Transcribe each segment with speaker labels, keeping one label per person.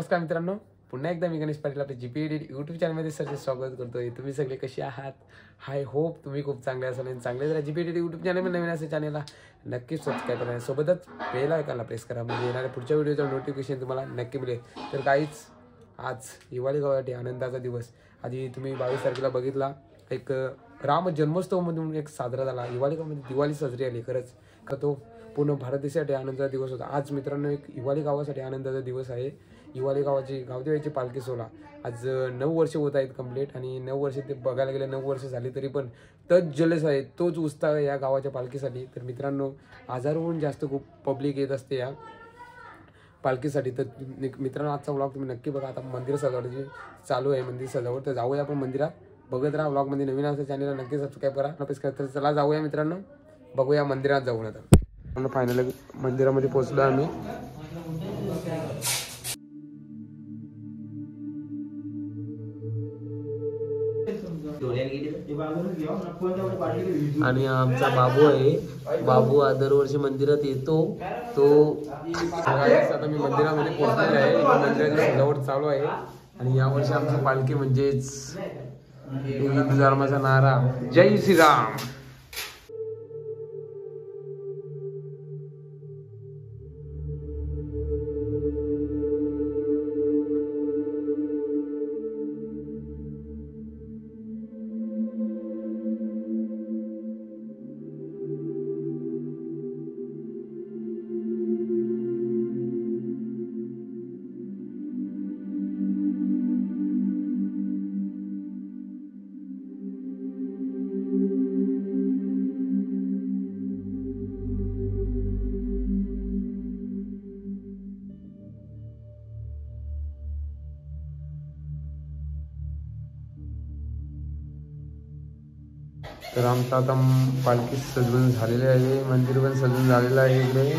Speaker 1: नमस्कार मित्रांनो, पुन्हा एकदा मी गणेश पाटील आपल्या GPED यूट्यूब चॅनलमध्ये सरचे स्वागत करतोय। तुम्ही सगळे कसे आहात? आय होप तुम्ही खूप चांगले असाल आणि चांगले जर GPED यूट्यूब चॅनलमध्ये नवीन असेल चॅनलला नक्की सबस्क्राइब करा, सोबतच बेल आयकॉनला प्रेस करा म्हणजे येणाऱ्या पुढच्या व्हिडिओचं नोटिफिकेशन तुम्हाला नक्की मिळेल। तर गाईज, आज दिवाळी गावासाठी आनंदाचा दिवस। आधी तुम्ही 22 तारखेला बघितला एक राम जन्मोत्सव म्हणून एक साजरा झाला। दिवाळी गावामध्ये दिवाळी साजरी आली। खरंच का तो पूर्ण भारत देशासाठी आनंदाचा दिवस होता। आज मित्रांनो एक दिवाळी गावासाठी आनंदाचा दिवस आहे। दिवाळी गावाची गावदेवाची पालखी सोहळा आज 9 वर्ष होत आहेत कंप्लीट आणि 9 वर्ष ते बघायला गेले 9 वर्ष झाली तरी पण तोच जल्लोष आहे, तोच उत्साह या गावाच्या पालखीसाठी। तर मित्रांनो, हजारोहून जास्त खूप पब्लिक येत असते या पालखीसाठी। तर मित्रांनो, आजचा व्लॉग तुम्ही नक्की बघा। आता मंदिर सजावट चालू आहे, मंदिर सजावट, तर जाऊया आपण मंदिरात। बघत राहा व्लॉगमध्ये, नवीन असेल चॅनलला नक्की सबस्क्राइब करा, प्रेस करा। तर चला जाऊया मित्रांनो, बघूया मंदिरात जाऊन। आता फायनली मंदिरामध्ये पोहोचलो आम्ही। आणि आमचा बाबू आहे, बाबू दरवर्षी मंदिरात येतो तो। आता मी मंदिरामध्ये पोहोचलेला आहे, मंदिराची सजावट चालू आहे आणि यावर्षी आमची पालखी म्हणजेच हिंदू धर्माचा नारा जय श्रीराम। तर आमचं आता पालखी सजवून झालेली आहे, मंदिर पण सजवून झालेलं आहे इकडे।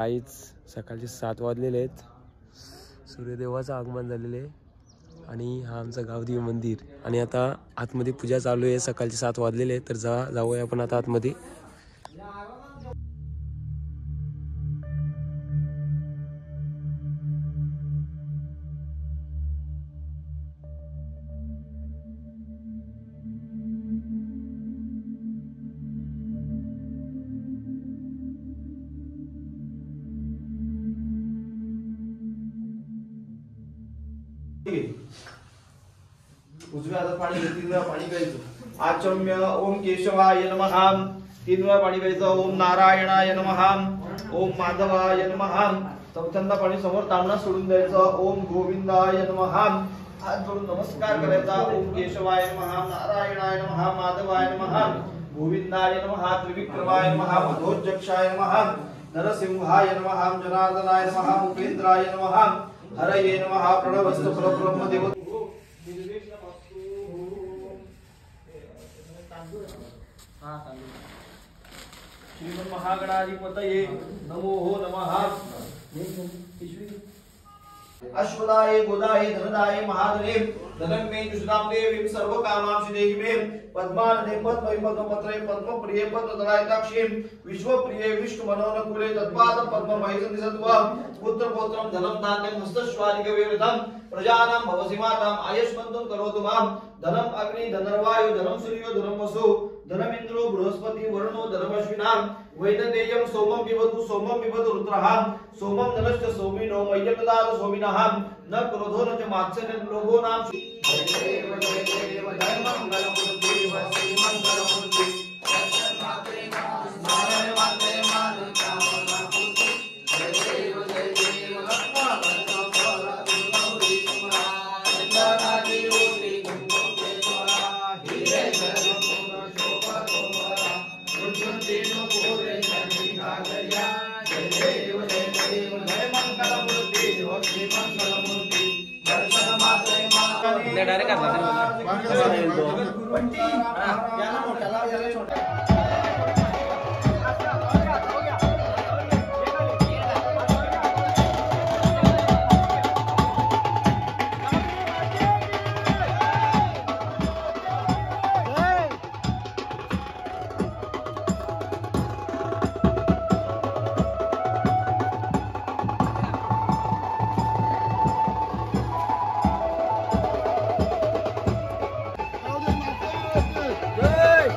Speaker 1: आईच सकाळचे 7 वाजलेले आहेत, सूर्यदेवाचं आगमन झालेले आहे आणि हा आमचं गावदेवी मंदिर। आणि आता आतमध्ये पूजा चालू आहे, सकाळचे 7 वाजलेले आहेत। तर जाऊया आपण आता आतमध्ये।
Speaker 2: उजव्या हातात पाणी 3 वेळा पाणी प्यायचं। आचम्य ओम केशवाय नमः 3 वेळा पाणी प्यायचं। ओम नारायणाय नमः, ओम माधवाय नमः। चौथ्यांदा पाणी समोर तांबडा सोडून द्यायचं। ओम गोविंदाय नमः, हात जोडून नमस्कार करायचा। ओम केशवाय नमः, नारायणाय नमः, माधवाय नमः, गोविंदाय नमः, त्रिविक्रमाय नमः, मधोजक्षाय नमः, नरसिंहाय नमः, जनार्दनाय नमः, उपेंद्राय नमः, हरये नमः, प्रणवस्तु परब्रह्म देव श्रीमन महागणाधिपतये नमो नमः। अश्वदाय गोदाय धनदाय महाधने धनं मे जुषदां देवीं सर्व कामांसि देहि मे। पद्मानने पद्मपत्रये पद्मप्रिये पद्मदलायताक्षीं विश्वप्रिये विष्णुमनोनुकूले तत्पाद पद्ममयी सन्निधत्वा पुत्रपौत्रं धनं धान्यं हस्तश्वानिकविवृतं प्रजानां भवसि मातां आयुष्मन्तं करोतु मां। धनम् अग्नि धनर्वायु धनं सूर्यो धनं वसु धनमिन्द्रो बृहस्पति वरुणो धनमश्विनां वैदनेयं सोमं पिबतु रुद्रः सोमं धनश्च सोमिनो मह्यं ददातु सोमिनः न क्रोधो न च मात्सर्यं लोभो नाम। जय देव जय मंगलमूर्ति वसी मंगलमूर्ति दर्शन मात्रे नारायण मात्रे मानता मूर्ति। जय देव लक्ष्मण गौरी सुमरा चंदनाजी रोटी गुंगो के द्वारा हीरे जल शोभा तोमरा उज्जवल तेनो पूरे चंडी नागरी याला मोठ्याला याला छोट्या
Speaker 3: जय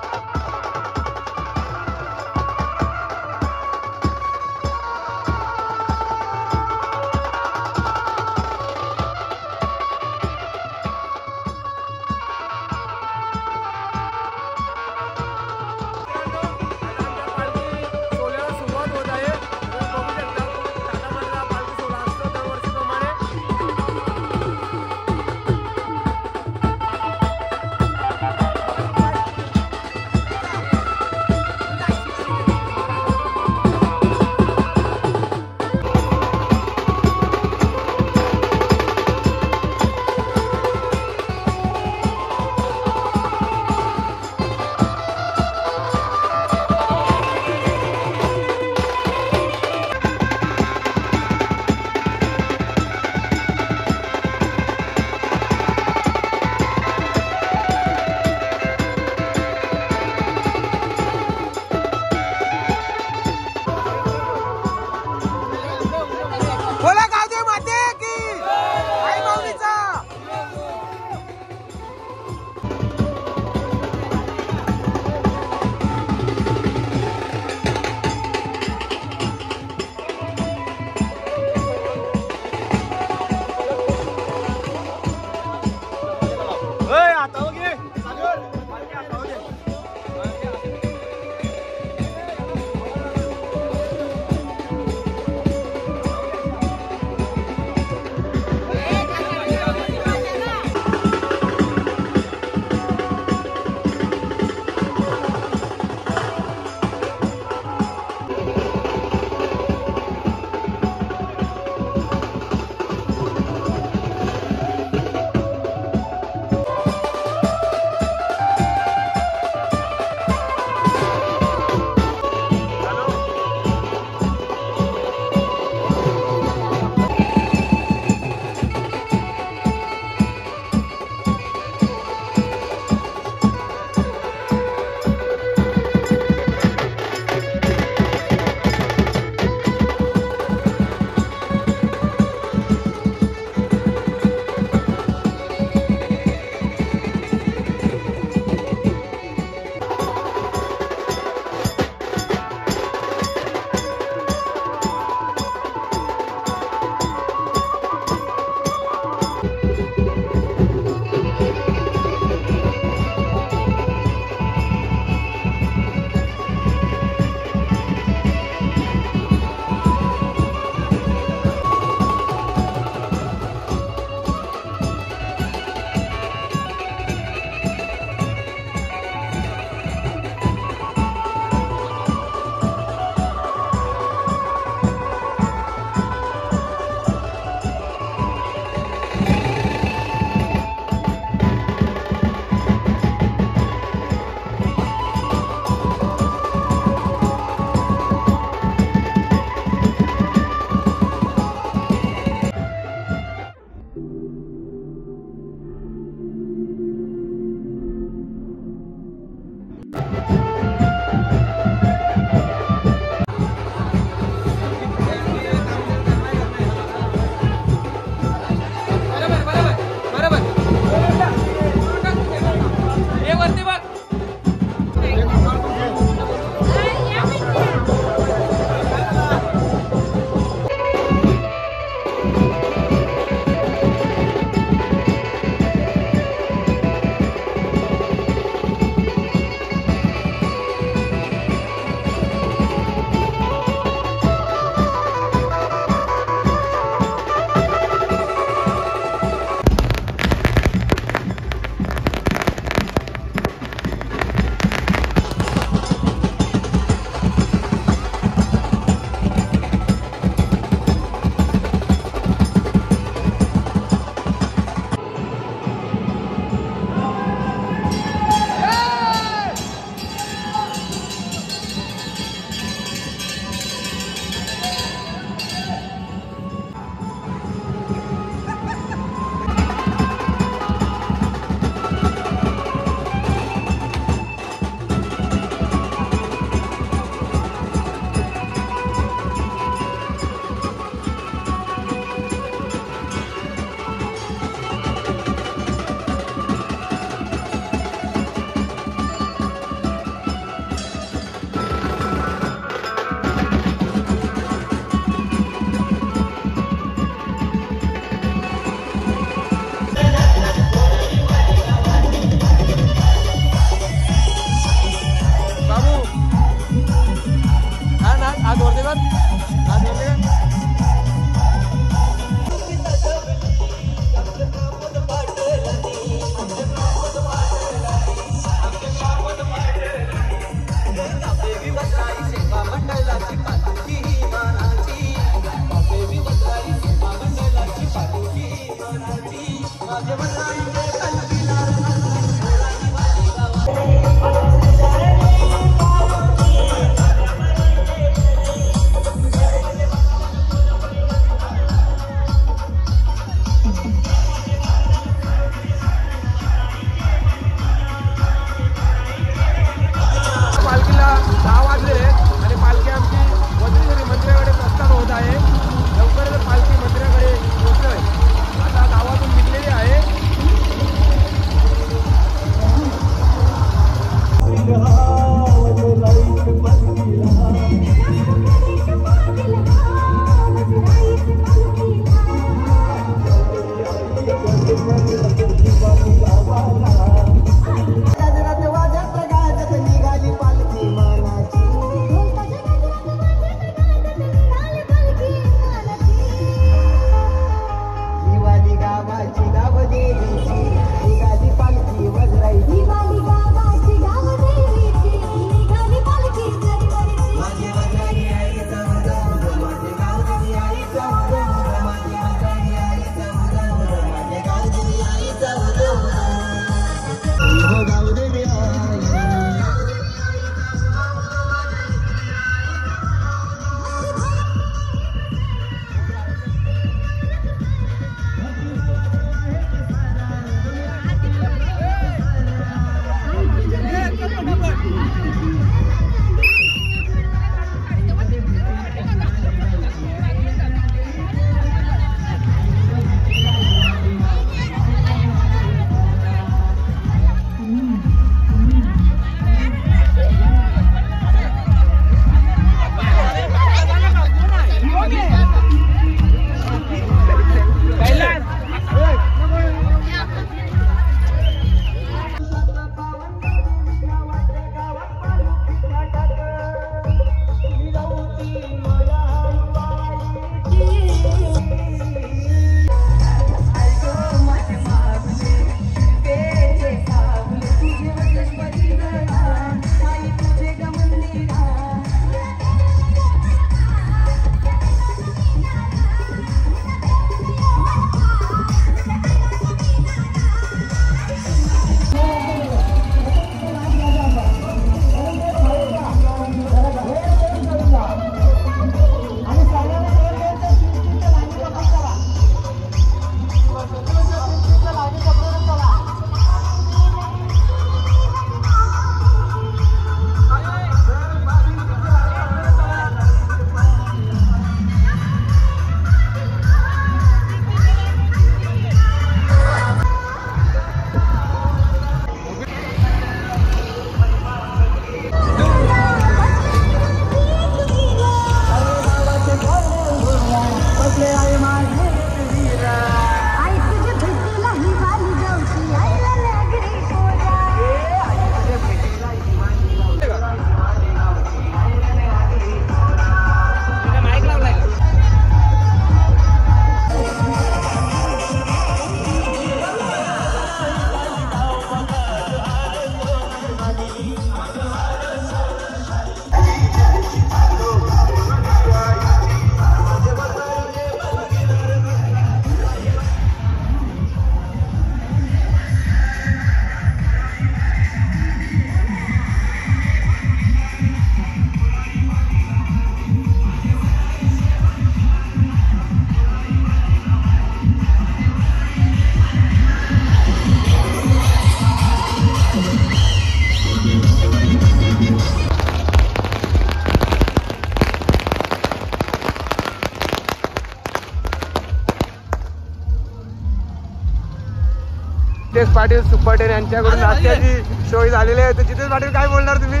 Speaker 1: जितेश पाटील सुपर 10 यांच्याकडून नाश्त्याची सोय झालेली आहे. तर जितेश पाटील काय बोलणार तुम्ही?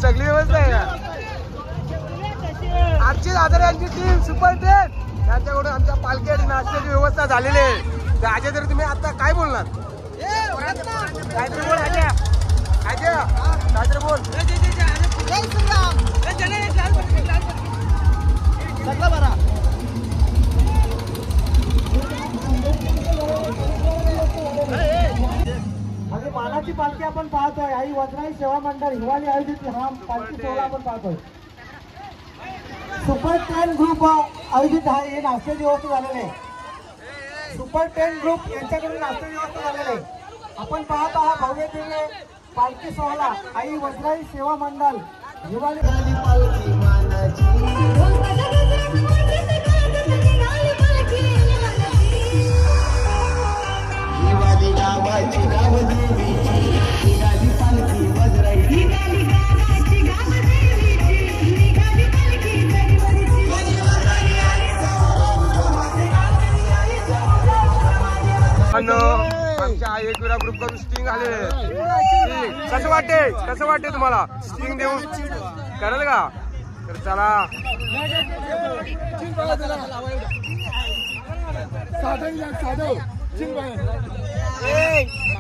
Speaker 1: सगळी व्यवस्था आहे का? आजची दादर यांची टीम सुपर 10 यांच्याकडून आमच्या पालखी आणि नाश्त्याची व्यवस्था झालेली आहे. तर अजय तरी तुम्ही आता काय बोलणार? काहीतरी बोल अजय. अजय काहीतरी बोल.
Speaker 3: आणि मानाची पालखी आपण पाहतोय. आई वजराई सेवा मंडळ हिवाळी आयोजित हा पालखी सोहळा आपण पाहतोय. सुपर 10 ग्रुप आयोजित हे नाश्त्याची व्यवस्था झालेली आहे. सुपर 10 ग्रुप यांच्याकडून नाश्त्याची व्यवस्था झालेली आहे. आपण पाहत आहात भव्य दिव्य पालखी सोहळा आई वजराई सेवा मंडळ हिवाळी
Speaker 1: आमच्या एकविरा ग्रुप कडून स्टिंग आले. कसं वाटते तुम्हाला स्टिंग देऊन कराल का? तर चला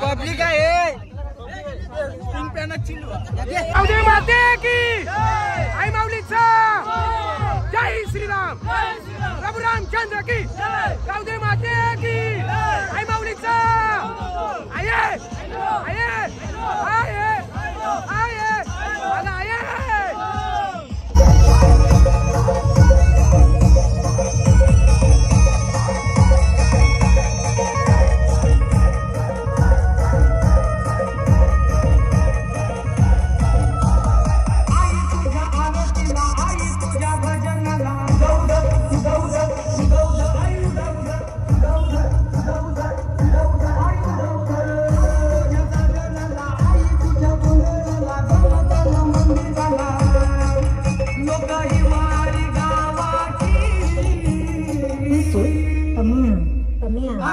Speaker 1: पब्लिक आहे. माते की आई माऊलीचा जय श्रीराम प्रभू रामचंद्र की गावदे माते की आई माऊलीचा आये आये आये आये आये.
Speaker 3: Pamir.